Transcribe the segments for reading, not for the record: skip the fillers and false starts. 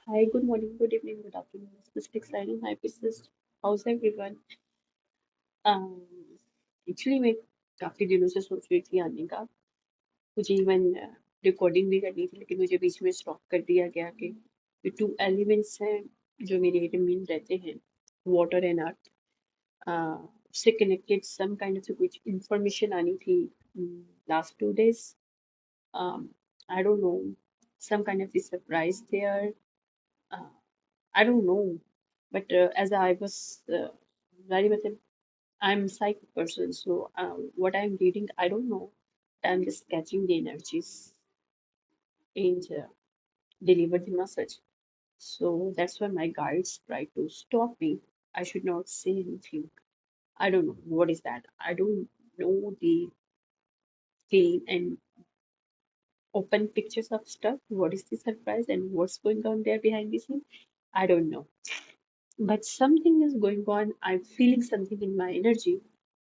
Hi, good morning, good evening, good afternoon. Specific signing. Hi, Pisces. How's everyone? Um, actually मैं काफी दिनों से सोच रही थी आने का। मुझे इवन रिकॉर्डिंग भी करनी थी, लेकिन मुझे बीच में स्टॉप कर दिया गया कि ये टू एलिमेंट्स हैं जो मेरे एरिया में रहते हैं, वाटर एंड अर्थ। उससे कनेक्टेड सम काइंड ऑफ कुछ इंफॉर्मेशन आनी थी last 2 days. I don't know, some kind of surprise there. I don't know, but as I was very much, I'm a psychic person, so what I'm reading, I don't know. I'm just catching the energies and deliver the message. So that's why my guides try to stop me. I should not say anything. I don't know what is that. I don't know the clean and open pictures of stuff. What is the surprise and what's going on there behind the scene? I don't know. But something is going on. I'm feeling something in my energy,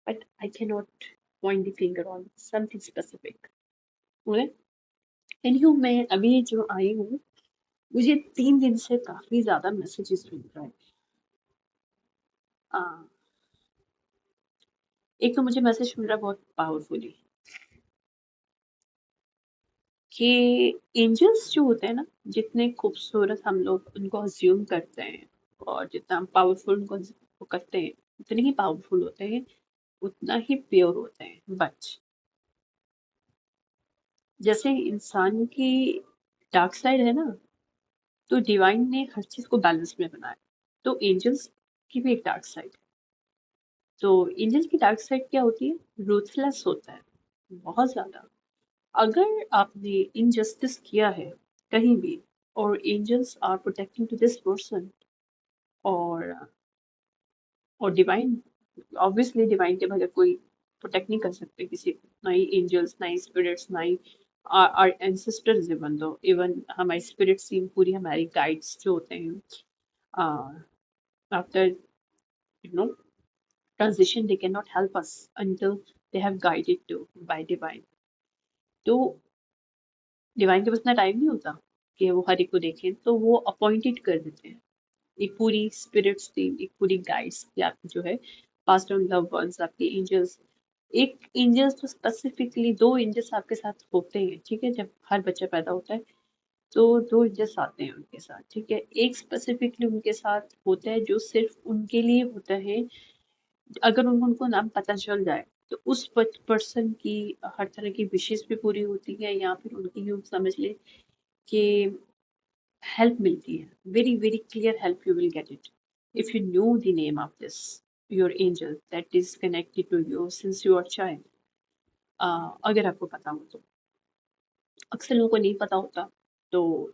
but I cannot point the finger on something specific. Okay, anyhow मैं अभी जो आई हूँ, मुझे 3 दिन से काफी ज्यादा messages मिल रहा है. आ, एक तो मुझे मैसेज मिल रहा है बहुत पावरफुली कि एंजल्स जो होते हैं ना, जितने खूबसूरत हम लोग उनको अज्यूम करते हैं और जितना हम पावरफुल उनको वो करते हैं, उतने ही पावरफुल होते हैं, उतना ही प्योर होते हैं. बट जैसे इंसान की डार्क साइड है ना, तो डिवाइन ने हर चीज को बैलेंस में बनाया. तो एंजल्स की भी एक डार्क साइड है. तो एंजल की डार्क साइड क्या होती है? रूथलेस होता है, बहुत ज्यादा. अगर आपने इनजस्टिस किया है कहीं भी, और angels are protecting to this person, और और डिवाइन, ऑब्वियसली डिवाइन के बगैर कोई प्रोटेक्ट नहीं कर सकते किसी को, ना ही एंजल्स, ना ही स्पिरिट्स, ना ही our ancestors. Even though even हमारी स्पिरिट टीम पूरी हमारी गाइड्स जो होते हैं, after transition they cannot help us until they have guided to by divine. तो डिवाइन के पास इतना टाइम नहीं होता कि वो हर एक को देखें, तो वो अपॉइंटेड कर देते हैं एक पूरी स्पिरिट्स टीम, एक पूरी गाइड्स की आपकी जो है पास्ट ऑन लव वंस, आपके एंजल्स. एक एंजल्स तो स्पेसिफिकली दो एंजल्स आपके साथ होते हैं, ठीक है, जब हर बच्चा पैदा होता है तो दो एंजल्स आते हैं उनके साथ, ठीक है. एक स्पेसिफिकली उनके साथ होता है जो सिर्फ उनके लिए होता है. अगर उनको नाम पता चल जाए तो उस पर्सन की हर तरह की विशेष भी पूरी होती है, या फिर उनकी यूँ समझ ले कि हेल्प मिलती है. Very very clear help you will get it if you know the name of this your angel that is connected to you since you are child. अगर आपको पता हो तो. अक्सर लोगों को नहीं पता होता, तो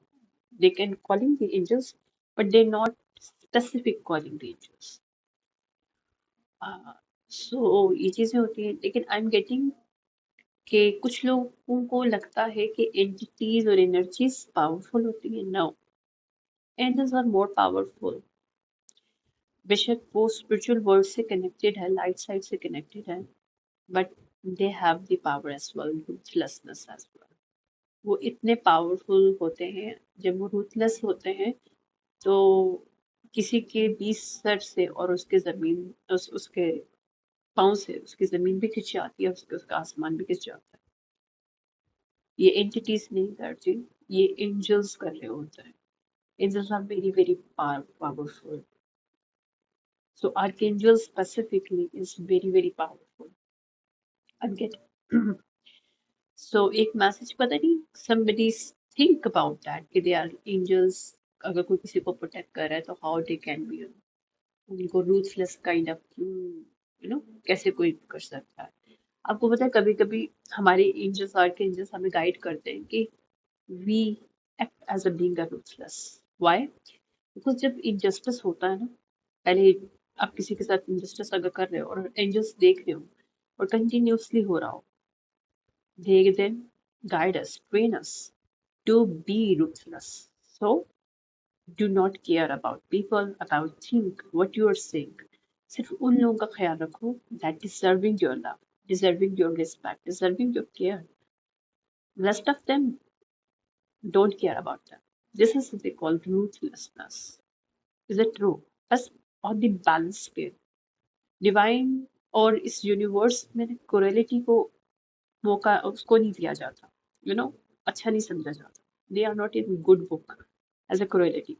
they can calling the angels, but they not specific calling the angels. So ये चीजें होती हैं, लेकिन आई एम गेटिंग कि कुछ लोगों को लगता है कि एंटिटीज और एनर्जीज पावरफुल होती है. No, angels are more powerful. बेशक वो स्पिरिचुअल वर्ल्ड से कनेक्टेड है, लाइट साइड से कनेक्टेड है, but they have the power as well, ruthlessness as well. वो इतने पावरफुल होते हैं. जब वो रूथलेस होते हैं तो किसी के 20 सर से और उसके जमीन उसके पाँव से उसकी जमीन भी खिंच जाती है, उसका आसमान भी खिंच जाता है. ये एंटिटीज नहीं करती, ये एंजल्स कर रहे होते हैं. Angels are very very powerful. So archangel specifically is very very powerful. I get it. So एक मैसेज पता नहीं, somebody think about that कि they are angels. अगर कोई किसी को प्रोटेक्ट कर रहा है तो how they can be उनको ruthless kind of कैसे कोई कर सकता है. आपको पता है कभी कभी हमारे एंजल्स, आर्कएंजल्स हमें गाइड करते हैं कि we act as a being a ruthless. Why? Because जब injustice होता है ना, पहले आप किसी के साथ injustice अगर कर रहे हो और एंजल्स देख रहे हो और कंटिन्यूसली हो रहा हो, they then guide us, train us to be ruthless. So do not care about people, about think what you are saying. सिर्फ उन लोगों का ख्याल रखो that deserving your love, deserving your respect, deserving your care. Rest of them don't care about them. This is what they call ruthlessness. Is it true? बस on the balance पे divine और इस यूनिवर्स में कोरेलिटी को मौका उसको नहीं दिया जाता, अच्छा नहीं समझा जाता. They are not in good book as a कोरेलिटी.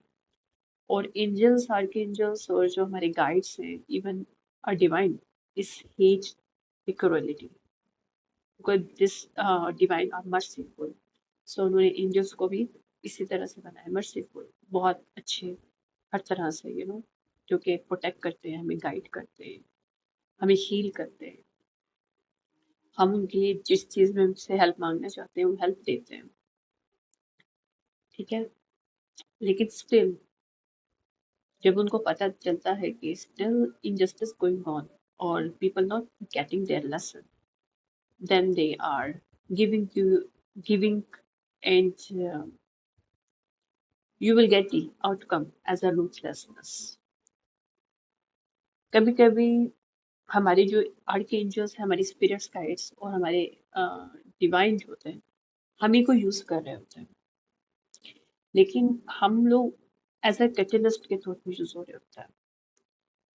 और एंजल्स, आर्कएंजल्स और जो हमारे गाइड्स हैं, even are divine, is has equality, because this divine are merciful. So उन्होंने एंजल्स को भी इसी तरह से बनाया, मर्सीफुल, बहुत अच्छे हर तरह से, जो कि प्रोटेक्ट करते हैं, हमें गाइड करते हैं, हमें हील करते हैं. हम उनके लिए जिस चीज़ में उनसे हेल्प मांगना चाहते हैं वो हेल्प देते हैं. ठीक है. लेकिन स्टिल जब उनको पता चलता है कि still injustice going on or people not getting their lesson, then they are giving and you will get the outcome as a ruthlessness. कभी कभी हमारे जो आर्क एंजल्स हैं, हमारी स्पिरिट्स गाइड्स और हमारे डिवाइन जो होते हैं, हम ही को यूज कर रहे होते हैं, लेकिन हम लोग एज अ कैटलिस्ट के तौर पर यूज हो रहे होता है.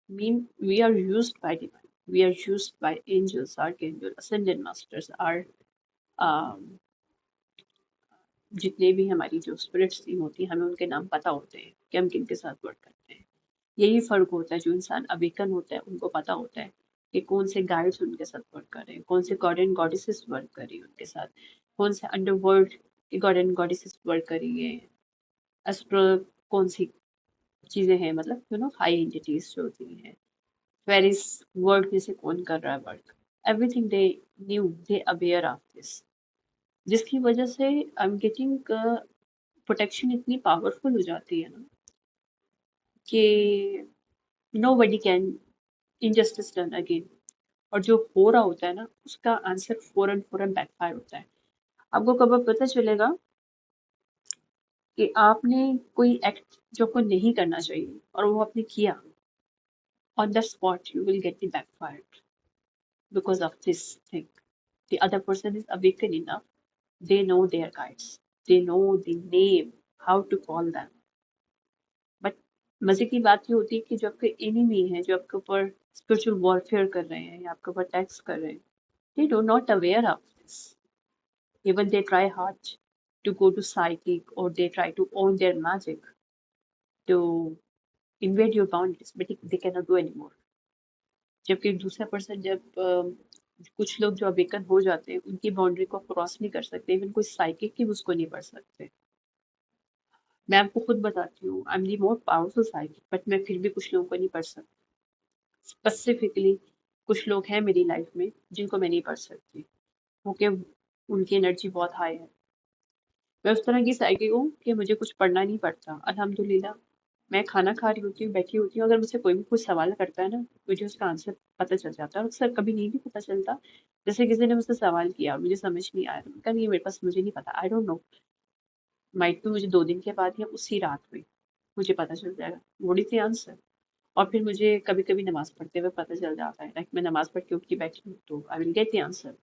Mean we are used by divine, we are used by angels, archangels, ascended masters, our um, जितने भी हमारी जो स्पिरिट्स टीम होती है, हमें उनके नाम पता होते हैं कि हम किन के साथ वर्क करते हैं. यही फर्क होता है. जो इंसान अवेकन होता है उनको पता होता है कि कौन से गाइड्स उनके साथ वर्क कर रहे हैं, कौन से गॉड एंड गॉडेसेस वर्क कर रही है उनके साथ, कौन से अंडरवर्ल्ड के गॉड एंड गॉडेसेस वर्क कर रही है, एस्ट्रो कौन सी चीजें हैं, मतलब हाई एंटिटीज जो होती हैं, वेरिस वर्ल्ड में से कौन कर रहा है work. Everything they knew, they aware of this, जिसकी वजह से आई एम गेटिंग प्रोटेक्शन इतनी पावरफुल हो जाती है ना कि nobody can injustice done again. और जो हो रहा होता है ना उसका आंसर फौरन फौरन बैकफायर होता है. आपको कब पता चलेगा कि आपने कोई एक्ट जो को नहीं करना चाहिए और वो आपने किया, on the spot you will get the backfired because of this thing. The other person is awakened enough, they know their guides, they know the name, how to call them. But मजे की बात ये होती है कि जो आपके enemy है, जो आपके ऊपर स्पिरिचुअल वॉरफेयर कर रहे हैं या आपके ऊपर अटैक्स कर रहे हैं, they do not aware of this. Even they try hard to go to psychic or they try to own their magic to invade your boundaries, but they cannot do anymore. जबकि दूसरा person जब कुछ लोग जो awaken हो जाते हैं उनकी बाउंड्री को क्रॉस नहीं कर सकते, इवन कोई साइकिक की उसको नहीं पढ़ सकते. मैं आपको खुद बताती हूँ, I am the more powerful psychic, but मैं फिर भी कुछ लोगों को नहीं पढ़ सकती. स्पेसिफिकली कुछ लोग हैं मेरी लाइफ में जिनको मैं नहीं पढ़ सकती, क्योंकि उनकी एनर्जी बहुत हाई है. मैं उस तरह की साइकिक हूँ कि मुझे कुछ पढ़ना नहीं पड़ता, अल्हम्दुलिल्लाह. मैं खाना खा रही होती हूँ, बैठी होती हूँ, अगर मुझसे कोई भी कुछ सवाल करता है ना, मुझे उसका आंसर पता चल जाता है. और अक्सर कभी नहीं भी पता चलता. जैसे किसी ने मुझसे सवाल किया और मुझे समझ नहीं आया, तो मैंने कहा नहीं मेरे पास, मुझे नहीं पता, आई डोंट नो. माइट भी मुझे 2 दिन के बाद या उसी रात में मुझे पता चल जाएगा, व्हाट इज द आंसर. और फिर मुझे कभी कभी नमाज पढ़ते हुए पता चल जाता है, लाइक मैं नमाज पढ़ के उठ के बैठी हूँ तो I will get the answer.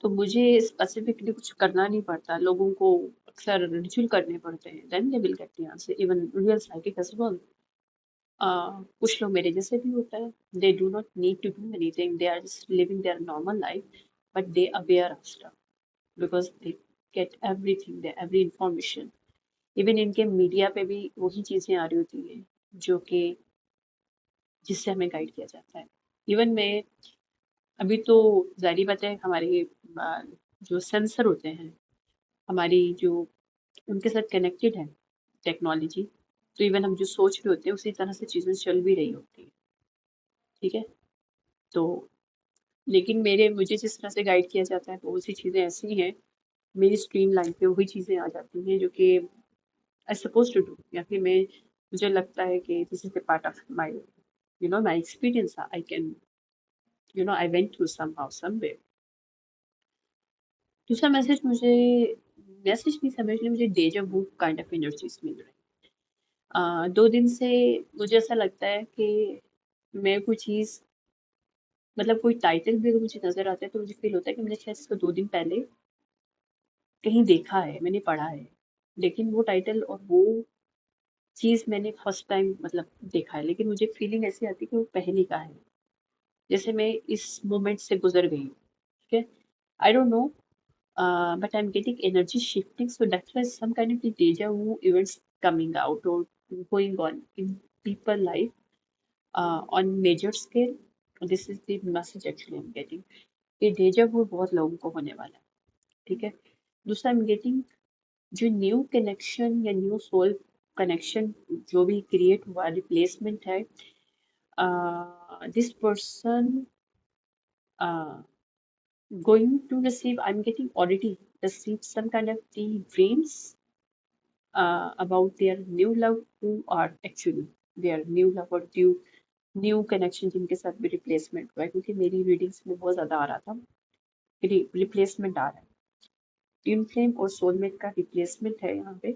तो मुझे स्पेसिफिकली कुछ करना नहीं पड़ता. लोगों को अक्सर रिचुअल करने पड़ते हैं, then they will get the answer. Even real psychic as well. कुछ लोग मेरे जैसे भी होता है, they do not need to do anything, they are just living their normal life, but they aware of stuff because they get everything, they every information. Even इनके media पे भी वही चीज़ें आ रही होती हैं जो कि जिससे हमें गाइड किया जाता है. इवन मैं अभी तो जारी बात है, हमारे जो सेंसर होते हैं, हमारी जो उनके साथ कनेक्टेड है टेक्नोलॉजी, तो इवन हम जो सोच रहे होते हैं उसी तरह से चीज़ें चल भी रही होती हैं. ठीक है. तो लेकिन मुझे जिस तरह से गाइड किया जाता है तो उसी चीज़ें ऐसी हैं, मेरी स्ट्रीम लाइन पे वही चीज़ें आ जाती हैं जो कि आई सपोज टू डू, या फिर मुझे लगता है कि this is the part of my my experience. I can I went through somehow someway. दूसरा मैसेज नहीं समझ ली, मुझे deja vu kind of energies मिल रही है. 2 दिन से मुझे ऐसा लगता है कि मैं कोई चीज़, मतलब कोई टाइटल भी अगर मुझे नजर आता है तो मुझे फील होता है कि मैंने शायद इसको 2 दिन पहले कहीं देखा है, मैंने पढ़ा है. लेकिन वो टाइटल और वो चीज मैंने फर्स्ट टाइम मतलब देखा है, लेकिन मुझे फीलिंग ऐसी आती है कि वो पहले का है, जैसे मैं इस मोमेंट से गुजर गई हूँ। ठीक है, आई don't no, but I'm getting energy shifting, so that's why some kind of the deja vu events coming out or going on in people life on major scale. This is the message actually I'm getting. ये डेजा वू बहुत लोगों को होने वाला है। ठीक है, दूसरा I'm getting जो न्यू कनेक्शन या न्यू सोल कनेक्शन जो भी क्रिएट हुआ, रिप्लेसमेंट है, this person going to receive, I'm getting already received some kind of the dreams about their new love who are actually their new love or new connection जिनके साथ भी replacement हुआ है, क्योंकि मेरी रीडिंग्स में बहुत ज्यादा आ रहा था रिप्लेसमेंट आ रहा है। ट्विन फ्लेम और सोलमेट का रिप्लेसमेंट है यहाँ पे।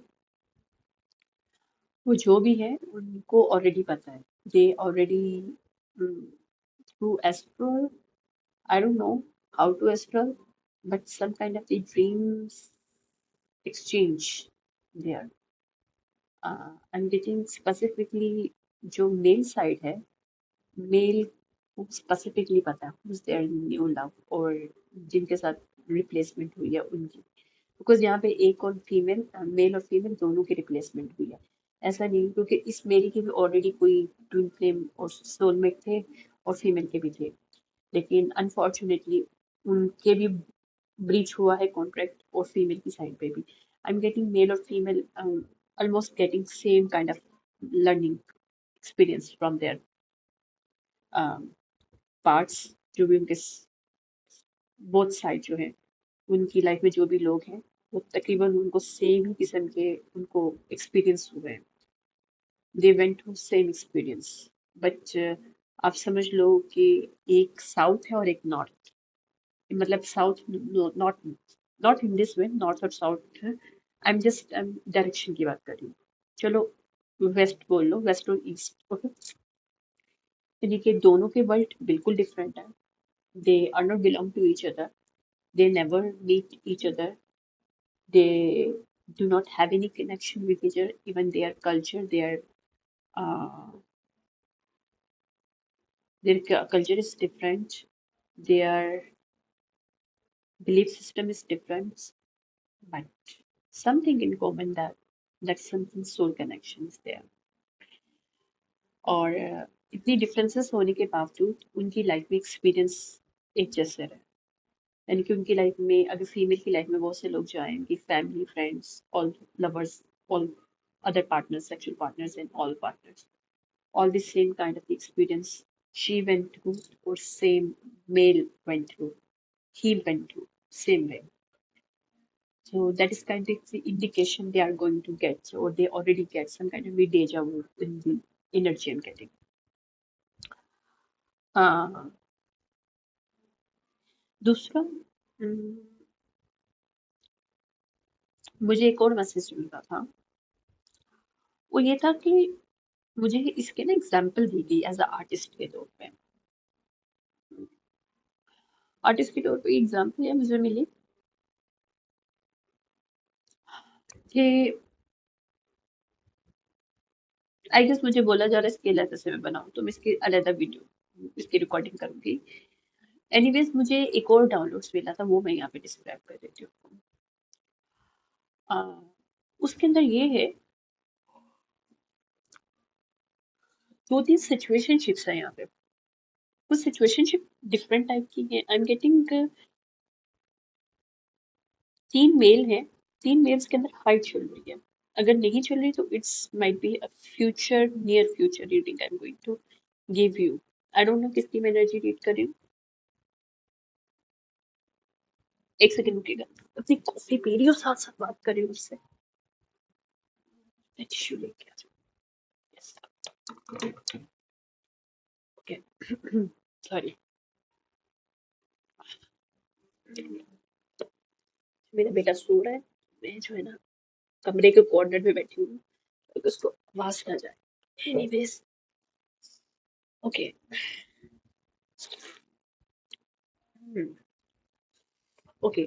वो जो भी है उनको ऑलरेडी पता है, they already through astral, I don't know how to astral, but some kind of the dreams exchange there. I'm getting specifically जो मेल साइड है, मेल को स्पेसिफिकली पता है who's their new love और जिनके साथ रिप्लेसमेंट हुई है उनकी, बिकॉज यहाँ पे एक और फीमेल, मेल और फीमेल दोनों की रिप्लेसमेंट हुई है। ऐसा नहीं, क्योंकि इस मेरी की भी ऑलरेडी कोई ट्विन फ्लेम और सोलमेट थे और फीमेल के भी थे, लेकिन अनफॉर्चुनेटली उनके भी ब्रीच हुआ है कॉन्ट्रैक्ट और फीमेल की साइड पे भी। आई एम गेटिंग मेल और female almost getting same kind of learning experience from there parts, जो भी उनके बोथ साइड जो है, उनकी लाइफ में जो भी लोग हैं वो तकरीबन उनको सेम ही किस्म के उनको एक्सपीरियंस हुए हैं, they went through same experience. But आप समझ लो कि एक साउथ है और एक नॉर्थ, मतलब south not not in this way, north और साउथ है। आई एम जस्ट डायरेक्शन की बात कर रही हूँ, चलो वेस्ट बोल लो, वेस्ट और ईस्ट, ओके। यानी कि दोनों के वर्ल्ड बिल्कुल डिफरेंट है, they are not belong to each other, they never meet each other, they do not have any connection with each other, even their culture, uh, their culture is different, their belief system is different, but something in common, that something soul connection is there। और इतनी differences होने के बावजूद उनकी life में experience एक जैसे रहे, यानी कि उनकी लाइफ में, अगर फीमेल की लाइफ में बहुत से लोग जाएं, उनकी family, friends, all lovers, all other partners, sexual partners, and all partners, all the same kind of experience she went through, or same male went through, he went through, same way. So that is kind of the indication they are going to get, or they already get some kind of a deja vu in the energy I'm getting. हाँ, दूसरा मुझे एक और message मिला था, वो ये था कि मुझे इसके ना एग्जाम्पल दी गई एज अ आर्टिस्ट के तौर पे। आर्टिस्ट के तौर पे एग्जाम्पल है मुझे मिली कि आई गेस मुझे बोला जा रहा है इसकी अलग से मैं बनाऊं, तो मैं इसकी अलग वीडियो, इसकी रिकॉर्डिंग करूंगी। एनीवेज मुझे एक और डाउनलोड्स मिला था, वो मैं यहाँ पे डिस्क्राइब कर देती हूँ। उसके अंदर ये है, दो तीन सिचुएशनशिप्स है यहाँ पे। कुछ सिचुएशनशिप डिफरेंट टाइप की है। आई एम गेटिंग तीन मेल है, तीन मेल्स के अंदर फाइट चल रही है। अगर नहीं चल रही तो it's might be a future, near future reading I am going to give you. I don't know किसकी मैं एनर्जी रीड कर रही हूँ। एक सेकंड रुकिएगा, अपनी कॉफी पी रही हूँ, साथ साथ बात कर रही हूँ उससे। टिश्यू लेके आ जाओ। ओके, सॉरी, मेरा बेटा सो रहा है, मैं जो है ना कमरे के कॉर्नर में बैठी हूँ तो उसको आवाज ना जाए। Anyways, okay, okay,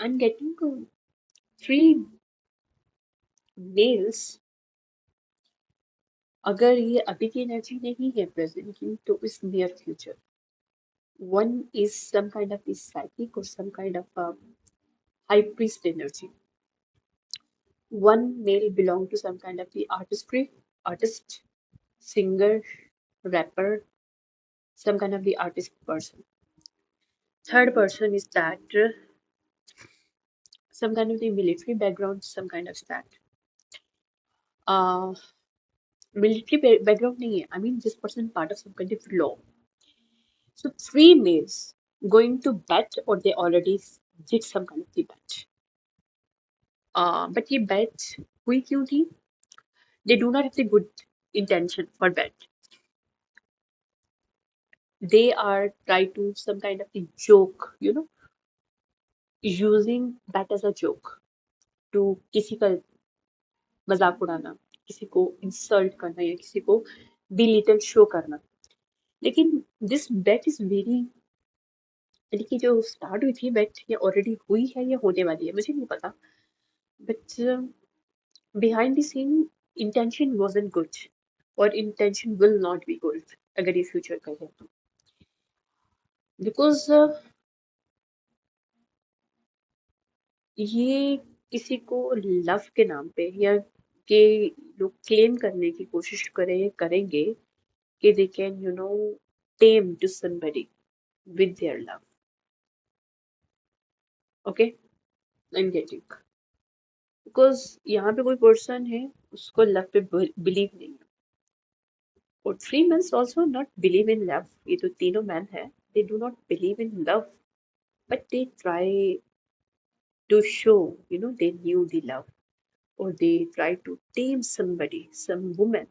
I'm getting three males. अगर ये अभी की एनर्जी नहीं है प्रेजेंट की तो इस near future one is some kind of the psychic or some kind of a high priest energy. One male belong to some kind of the artistry, artist, singer, rapper, some kind of the artist person. Third person is that some kind of the military background, some kind of that. Uh, military background nahi hai. I mean, this person part of some kind of law. So three males going to bet or they already did some kind of the bet. But ये bet हुई क्यों थी? They do not have the good intention for bet. They are try to some kind of a joke, using that as a joke to किसी का मजाक उड़ाना, किसी को इंसल्ट करना या किसी को बिलिटल शो करना. लेकिन दिस बेट इज वेरी यानी कि जो स्टार्ट हुई थी बेट ये ऑलरेडी हुई है या होने वाली है मुझे नहीं पता but behind the scene intention wasn't good और intention will not be good अगर ये फ्यूचर का है तो बिकॉज ये किसी को लव के नाम पे या के लोग क्लेम करने की कोशिश करेंगे कि they can tame to somebody with their love okay I am getting because यहाँ पे कोई पर्सन है उसको लव पे बिलीव नहीं है और three mens also not believe in love ये तो तीनों मैन है they do not believe in love but they try to show they knew the love or they try to tame somebody some woman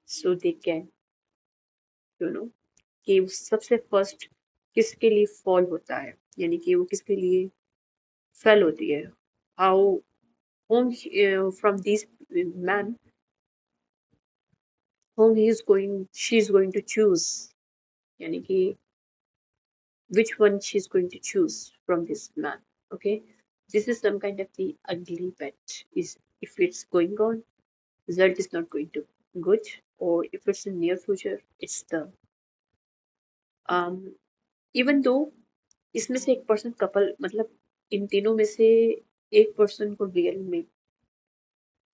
so they can कि वो सबसे first किसके लिए fall होता है यानी कि वो किसके लिए फेल होती है how whom from these men whom she is going to choose यानी कि which one she is going to choose from this man okay this is some kind of the ugly bet is if it's going on result is not going to good or if it's in near future it's the um even though इसमें से एक person couple मतलब इन तीनों में से एक person को real में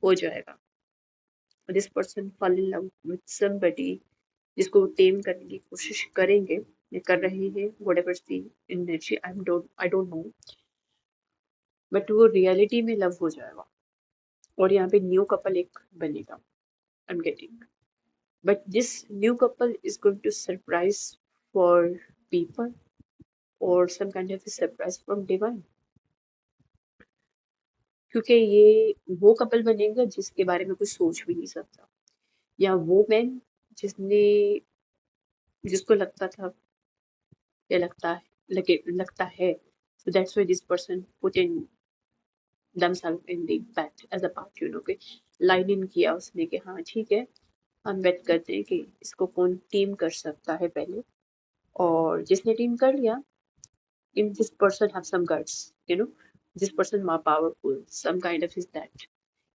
हो जाएगा this person fall in love with somebody जिसको टेम करने की कोशिश करेंगे या कर रहे हैं whatever the energy I don't know but वो रियलिटी में लव हो जाएगा और यहाँ पे न्यू कपल एक बनेगा I am getting but this new couple is going to surprise for people और some kind of surprise from divine क्योंकि ये वो कपल बनेगा जिसके बारे में कुछ सोच भी नहीं सकता या वो मैन जिसने जिसको लगता था या लगता है so that's why this person put in themselves in the bet as a part कि लाइन इन किया उसने कि हाँ ठीक है हम बेट करते हैं कि इसको कौन टीम कर सकता है पहले और जिसने टीम कर लिया if this person have some guts this person more powerful some kind of is that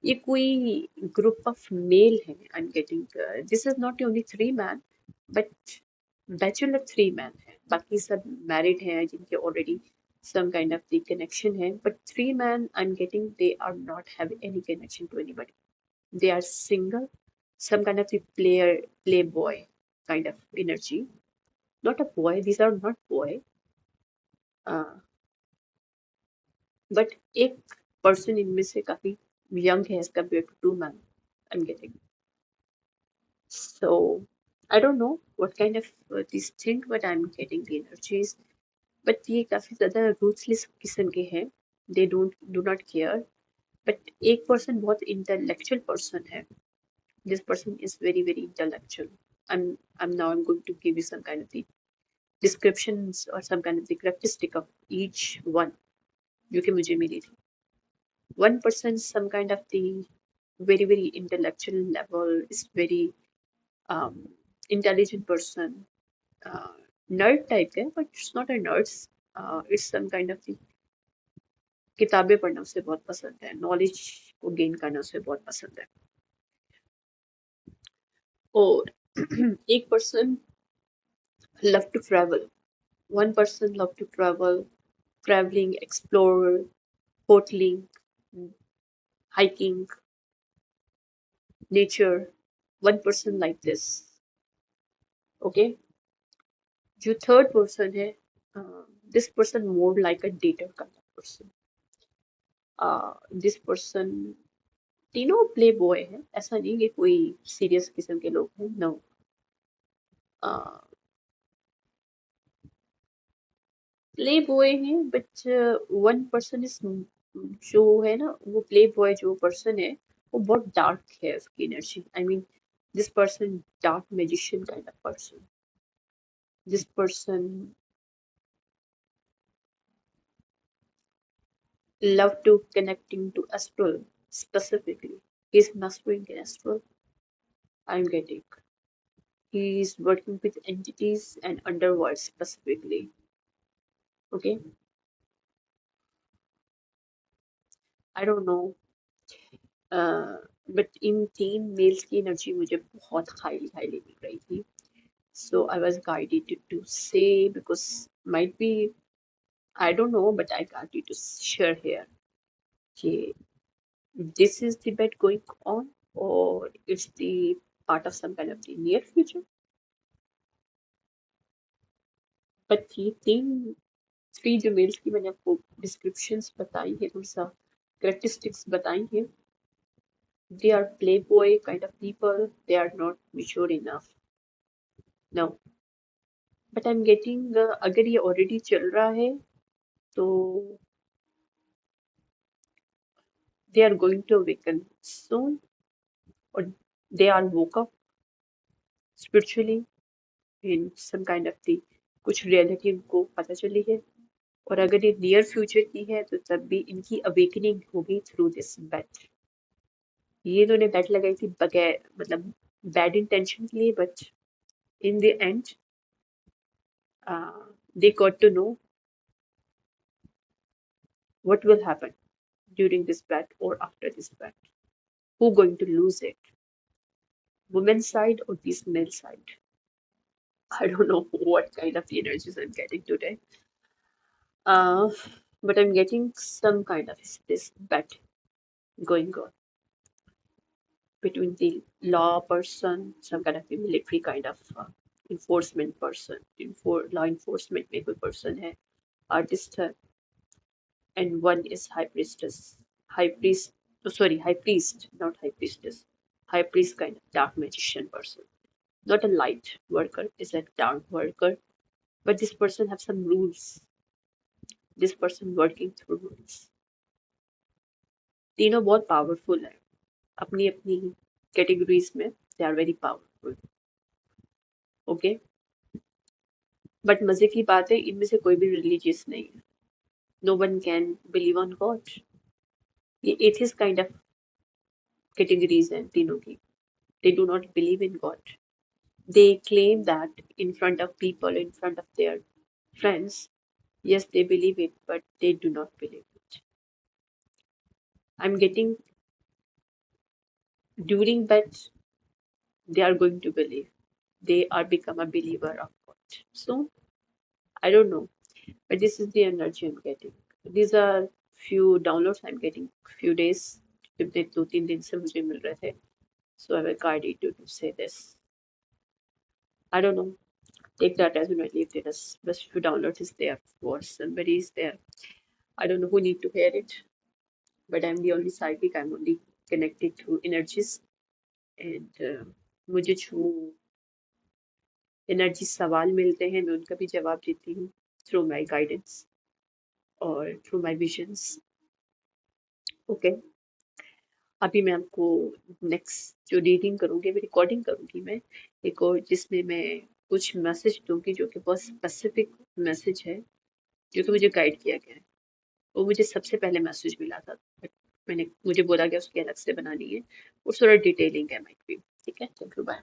ये कोई group of male है I'm getting this is not only three man but bachelor three man है बाकी सब married हैं जिनके already some kind of the connection है but three man I'm getting they are not having any connection to anybody they are single some kind of the playboy kind of energy not a boy these are not boy but एक person इनमें से काफी young है as compare to two man I am getting so I don't know what kind of this thing but I am getting the energies but ये काफी ज्यादा ruthless किस्म के हैं they do not care but एक person बहुत intellectual person है this person is very very intellectual I'm now I'm going to give you some kind of the descriptions or some kind of the characteristic of each one जो कि मुझे मिली थी one person some kind of the very very intellectual level is very um, intelligent person uh, nerd type है but it's not a nerd it's some kind of the किताबें पढ़ना उसे बहुत पसंद है, नॉलेज को गेन करना उसे बहुत पसंद है। और एक person love to travel, one person love to travel, travelling, explore, hoteling, hiking, nature, one person like this. Okay, जो थर्ड पर्सन है, this person more like a dater kind of person. This person तीनों playboy है, ऐसा नहीं कि कोई serious किस्म के लोग हैं, नो। प्ले बॉय हैं, बट वन पर्सन इज, जो है ना वो प्ले बॉय जो पर्सन है वो बहुत डार्क है उसकी energy. I mean this person dark magician kind of person. This person love to connecting to astral specifically. He's mastering in astral. I'm getting. He's working with entities and underworld specifically. Okay. I don't know. But इन तीन mails की energy मुझे बहुत highly highly मिल रही थी. So I was guided to say, because might be, I don't know, but I got you to share here. Okay, this is the bet going on, or it's the part of some kind of the near future. But ये three जो mails की मैंने आपको descriptions बताई है, थोड़ा सा characteristics बताई हैं, they are playboy kind of people, they are not mature enough, no. But I am getting, अगर ये ऑलरेडी चल रहा है तो they are going to awaken soon, और they are woke up spiritually in some kind of the, कुछ reality उनको पता चली है। और अगर ये नियर फ्यूचर की है तो तब भी इनकी अवेकनिंग होगी थ्रू दिस बेट। ये इन्होंने बेट लगाई थी बगैर, मतलब बैड इंटेंशन के लिए, but in the end they got to know what will happen during this bet or after this bet. Who going to lose it? Women's side or this male side? I don't know what kind of energies I'm getting today. Uh, but I'm getting some kind of this bet going on between the law person, some kind of the military kind of enforcement person, law enforcement में कोई person है, artist है, and one is high priestess, high priest, oh, sorry, high priest, not high priestess, high priest kind of dark magician person, not a light worker, is a dark worker, but this person have some rules, this person working through rules. तीनों बहुत powerful है अपनी अपनी categories में, they are very powerful. Okay, but मजे की बात है इनमें से कोई भी religious नहीं है. No one can believe on God. ये atheist kind of categories हैं तीनों की. They do not believe in God. They claim that in front of people, in front of their friends, yes, they believe it, but they do not believe it. I'm getting during that they are going to believe. They are become a believer of God. So I don't know, but this is the energy I'm getting. These are few downloads I'm getting few days. पिछले 2-3 दिन से मुझे मिल रहे थे. So I will guide you to say this. I don't know. Take that as you know, leave it as best few downloads is there for somebody is there. I don't know who need to hear it, but I'm the only psychic. I'm only connected to energies, and मुझे जो energy सवाल मिलते हैं मैं उनका भी जवाब देती हूँ थ्रू माय गाइडेंस और थ्रू माय विजन्स. ओके, अभी मैं आपको नेक्स्ट जो रीडिंग करूँगी, अभी रिकॉर्डिंग करूँगी मैं एक और, जिसमें मैं कुछ मैसेज दूंगी जो कि बहुत स्पेसिफिक मैसेज है जो कि मुझे गाइड किया गया है. वो मुझे सबसे पहले मैसेज मिला था, मुझे बोला गया उसकी अलग से बनानी है और थोड़ा डिटेलिंग है माइक भी. ठीक है, थैंक यू, बाय.